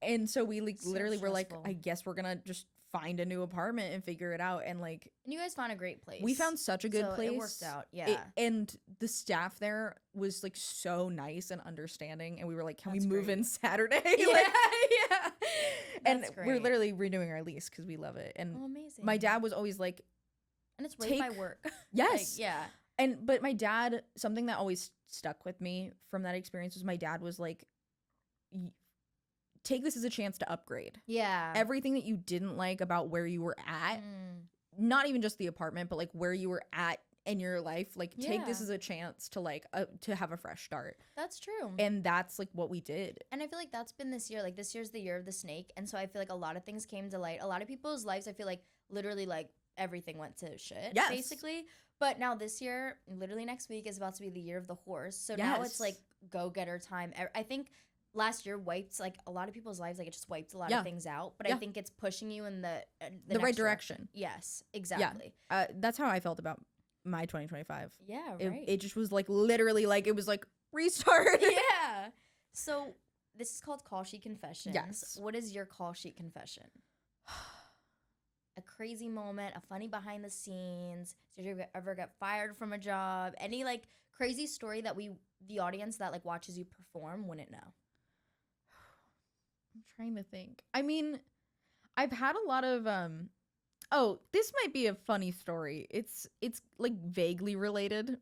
Speaker 2: and so we like literally were like, I guess we're gonna just find a new apartment and figure it out. And like,
Speaker 1: and you guys found a great place.
Speaker 2: We found such a good place.
Speaker 1: It worked out.
Speaker 2: And the staff there was like so nice and understanding, and we were like, can we move in Saturday?
Speaker 1: Yeah.
Speaker 2: And we're literally renewing our lease because we love it. And
Speaker 1: amazing.
Speaker 2: My dad was always like,
Speaker 1: and it's right by work.
Speaker 2: Yes.
Speaker 1: Like,
Speaker 2: but my dad, something that always stuck with me from that experience was my dad was like, take this as a chance to upgrade.
Speaker 1: Yeah.
Speaker 2: Everything that you didn't like about where you were at, not even just the apartment, but like where you were at in your life, like take this as a chance to like to have a fresh start.
Speaker 1: That's true.
Speaker 2: And that's like what we did.
Speaker 1: And I feel like that's been this year. Like this year's the year of the snake, and so I feel like a lot of things came to light. A lot of people's lives, I feel like literally like everything went to shit, basically. But now this year, literally next week, is about to be the year of the horse. So now it's like go-getter time. I think last year wiped like a lot of people's lives. Like it just wiped a lot of things out. But I think it's pushing you in the
Speaker 2: right direction.
Speaker 1: Yes, exactly.
Speaker 2: That's how I felt about my 2025.
Speaker 1: Yeah, right.
Speaker 2: It just was like literally like it was like restart.
Speaker 1: Yeah. So this is called Call Sheet Confessions.
Speaker 2: Yes.
Speaker 1: What is your call sheet confession? A crazy moment, a funny behind the scenes. Did you ever get fired from a job? Any like crazy story that the audience that like watches you perform wouldn't know?
Speaker 2: I'm trying to think. I mean, I've had a lot of oh, this might be a funny story. It's like vaguely related.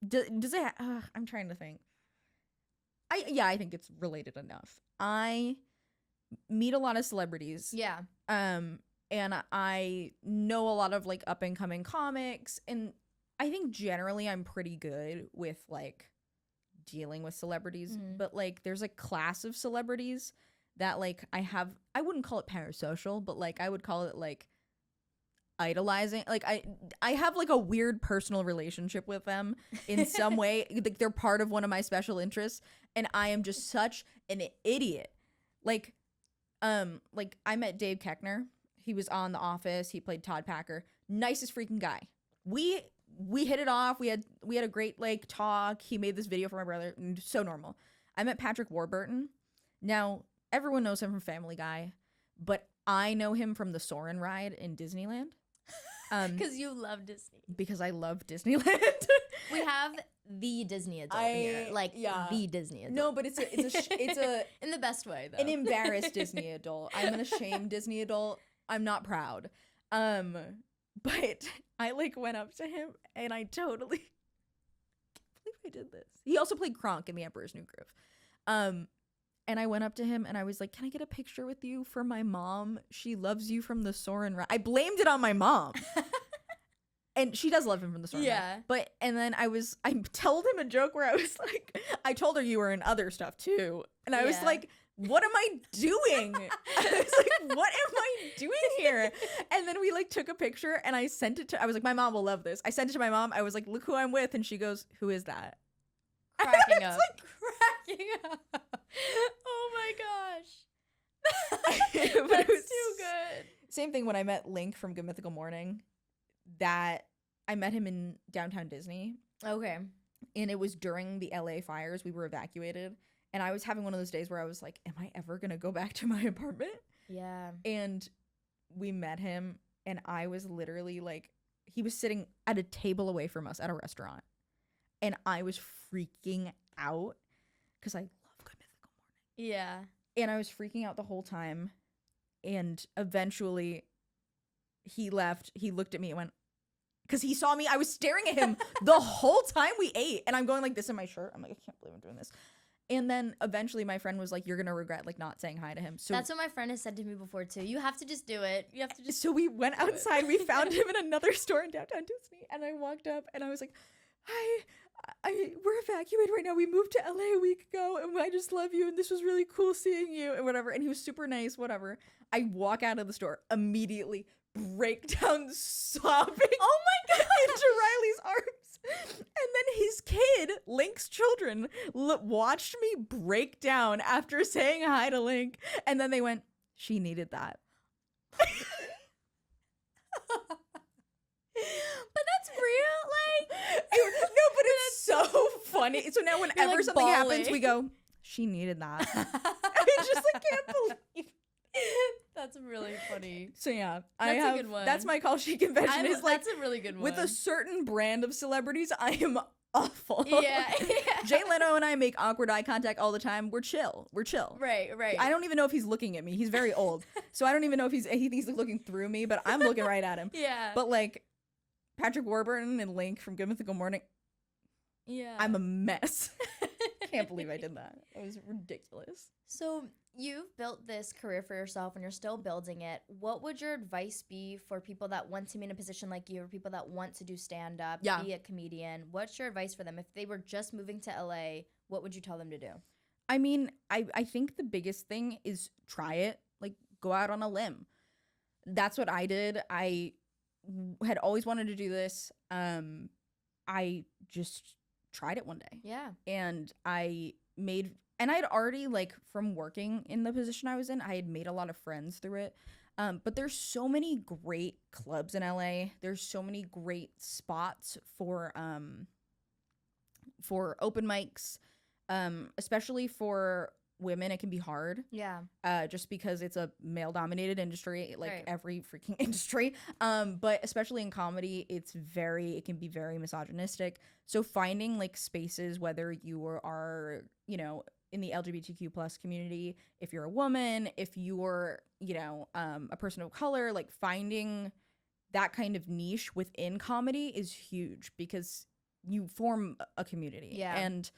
Speaker 2: Does it I'm trying to think. I think it's related enough. I meet a lot of celebrities.
Speaker 1: Yeah.
Speaker 2: And I know a lot of like up and coming comics, and I think generally I'm pretty good with like dealing with celebrities, but like there's a class of celebrities that like I wouldn't call it parasocial, but like I would call it like idolizing. Like I have like a weird personal relationship with them in some way. Like they're part of one of my special interests, and I am just such an idiot. Like I met Dave Koechner. He was on The Office. He played Todd Packer. Nicest freaking guy. We hit it off. We had a great like talk. He made this video for my brother. So normal. I met Patrick Warburton. Now everyone knows him from Family Guy, but I know him from the Soarin' ride in Disneyland.
Speaker 1: Because you love Disney.
Speaker 2: Because I love Disneyland.
Speaker 1: We have the Disney adult here, like the Disney adult.
Speaker 2: No, but it's a
Speaker 1: in the best way though.
Speaker 2: An embarrassed Disney adult. I'm an ashamed Disney adult. I'm not proud. But I like went up to him and I totally can't believe I did this. He also played Kronk in The Emperor's New Groove. And I went up to him and I was like, "Can I get a picture with you for my mom? She loves you from the Soarin' ride." I blamed it on my mom. And she does love him from the Soarin' ride. But and then I told him a joke where I was like, I told her you were in other stuff too. And I was like, what am I doing? I was like, what am I doing here? And then we like took a picture and I sent it to, I was like, my mom will love this. I sent it to my mom. I was like, look who I'm with. And she goes, who is that?
Speaker 1: Cracking up. Like cracking up. Oh my gosh. That's too good.
Speaker 2: Same thing when I met Link from Good Mythical Morning. That I met him in downtown Disney.
Speaker 1: Okay.
Speaker 2: And it was during the LA fires. We were evacuated. And I was having one of those days where I was like, am I ever going to go back to my apartment?
Speaker 1: Yeah.
Speaker 2: And we met him. And I was literally like, he was sitting at a table away from us at a restaurant. And I was freaking out because I love Good Mythical Morning.
Speaker 1: Yeah.
Speaker 2: And I was freaking out the whole time. And eventually he left. He looked at me and went, because he saw me. I was staring at him the whole time we ate. And I'm going like this in my shirt. I'm like, I can't believe I'm doing this. And then eventually my friend was like, you're going to regret like not saying hi to him. So
Speaker 1: that's what my friend has said to me before too. You have to just do it. You have to just.
Speaker 2: So we went outside. We found him in another store in downtown Disney. And I walked up and I was like, hi, we're evacuated right now. We moved to LA a week ago and I just love you. And this was really cool seeing you and whatever. And he was super nice, whatever. I walk out of the store immediately break down sobbing
Speaker 1: Oh my god.
Speaker 2: into Riley's arms. And then his kid, Link's children, watched me break down after saying hi to Link. And then they went, she needed that.
Speaker 1: But that's real, like
Speaker 2: No, but it's so funny. So now whenever
Speaker 1: like
Speaker 2: something happens,
Speaker 1: bawling.
Speaker 2: we go, she needed that. I just like can't believe.
Speaker 1: That's really funny.
Speaker 2: So yeah,
Speaker 1: That's a good one.
Speaker 2: That's my call sheet confession. Is like
Speaker 1: That's a really good one.
Speaker 2: with a certain brand of celebrities, I am awful.
Speaker 1: Yeah.
Speaker 2: Jay Leno and I make awkward eye contact all the time. We're chill.
Speaker 1: Right.
Speaker 2: I don't even know if he's looking at me. He's very old, so I don't even know if he thinks he's looking through me. But I'm looking right at him.
Speaker 1: Yeah.
Speaker 2: But like Patrick Warburton and Link from Good Mythical Morning,
Speaker 1: yeah.
Speaker 2: I'm a mess. Can't believe I did that. It was ridiculous.
Speaker 1: So you've built this career for yourself and you're still building it. What would your advice be for people that want to be in a position like you or people that want to do stand-up,
Speaker 2: Yeah.
Speaker 1: be a comedian? What's your advice for them? If they were just moving to LA, what would you tell them to do?
Speaker 2: I mean, I think the biggest thing is try it. Like, go out on a limb. That's what I did. I had always wanted to do this. I just tried it one day.
Speaker 1: Yeah.
Speaker 2: And I had already, like, from working in the position I was in, I had made a lot of friends through it. But there's so many great clubs in LA. There's so many great spots for open mics, especially for women. It can be hard.
Speaker 1: Yeah.
Speaker 2: Just because it's a male-dominated industry, like
Speaker 1: Right.
Speaker 2: every freaking industry. But especially in comedy, it can be very misogynistic. So finding like spaces, whether you are, in the LGBTQ plus community, if you're a woman, if you're, a person of color, like finding that kind of niche within comedy is huge because you form a community.
Speaker 1: Yeah.
Speaker 2: And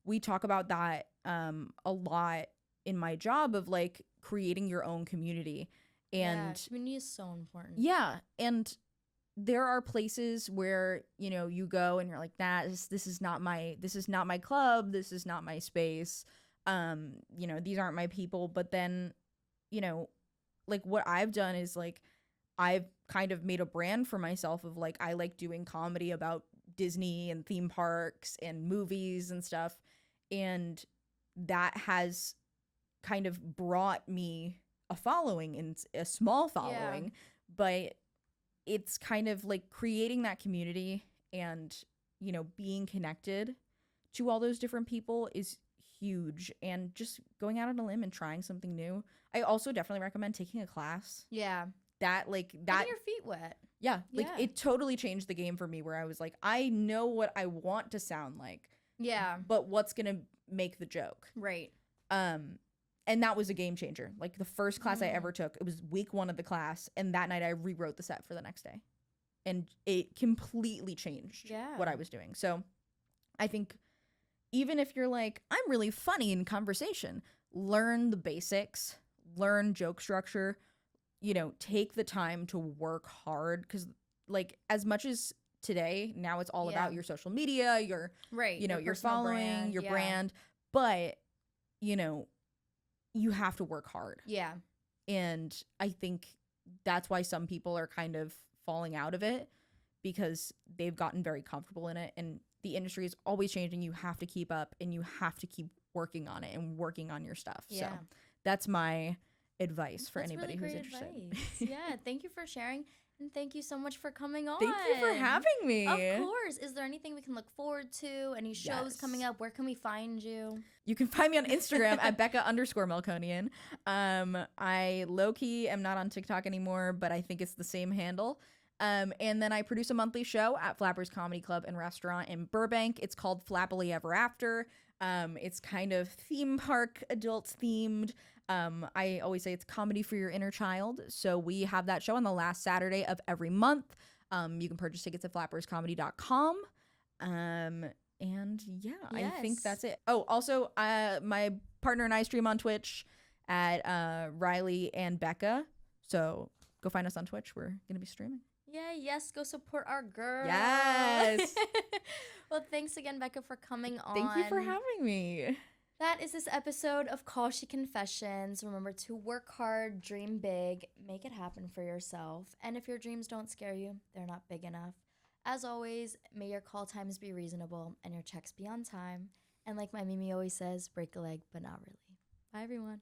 Speaker 2: we talk about that a lot in my job of like creating your own community. And
Speaker 1: community is so important.
Speaker 2: yeah, and there are places where you go and you're like, nah, this is not my club, this is not my space, these aren't my people. But then like what I've done is like I've kind of made a brand for myself of like I like doing comedy about Disney and theme parks and movies and stuff, and that has kind of brought me a following, and a small following. But it's kind of like creating that community and being connected to all those different people is huge, and just going out on a limb and trying something new. I also definitely recommend taking a class.
Speaker 1: Yeah.
Speaker 2: That
Speaker 1: Getting your feet wet.
Speaker 2: Yeah, like
Speaker 1: Yeah.
Speaker 2: it totally changed the game for me, where I was like, I know what I want to sound like.
Speaker 1: Yeah.
Speaker 2: But what's going to make the joke?
Speaker 1: Right.
Speaker 2: And that was a game changer. Like the first class I ever took, it was week 1 of the class, and that night I rewrote the set for the next day. And it completely changed what I was doing. So I think even if you're like, I'm really funny in conversation, learn the basics, learn joke structure, take the time to work hard. Because like as much as today, now it's all about your social media, your your following, brand, your brand. But, you have to work hard.
Speaker 1: Yeah.
Speaker 2: And I think that's why some people are kind of falling out of it, because they've gotten very comfortable in it. And the industry is always changing. You have to keep up, and you have to keep working on it and working on your stuff.
Speaker 1: Yeah.
Speaker 2: So that's my advice for anybody
Speaker 1: really
Speaker 2: who's
Speaker 1: great
Speaker 2: interested.
Speaker 1: Advice. Yeah. Thank you for sharing. And thank you so much for coming on.
Speaker 2: Thank you for having me.
Speaker 1: Of course. Is there anything we can look forward to? Any shows coming up? Where can we find you?
Speaker 2: You can find me on Instagram at Becca_Melkonian. I low-key am not on TikTok anymore, but I think it's the same handle. And then I produce a monthly show at Flappers Comedy Club and Restaurant in Burbank. It's called Flappily Ever After. It's kind of theme park, adult themed. I always say it's comedy for your inner child. So we have that show on the last Saturday of every month. You can purchase tickets at flapperscomedy.com. And yeah, I think that's it. Oh, also, my partner and I stream on Twitch at Riley and Becca. So go find us on Twitch. We're going to be streaming.
Speaker 1: Yeah, yes, go support our girl.
Speaker 2: Yes.
Speaker 1: Well, thanks again, Becca, for coming on.
Speaker 2: Thank you for having me.
Speaker 1: That is this episode of Call She Confessions. Remember to work hard, dream big, make it happen for yourself. And if your dreams don't scare you, they're not big enough. As always, may your call times be reasonable and your checks be on time. And like my Mimi always says, break a leg, but not really. Bye, everyone.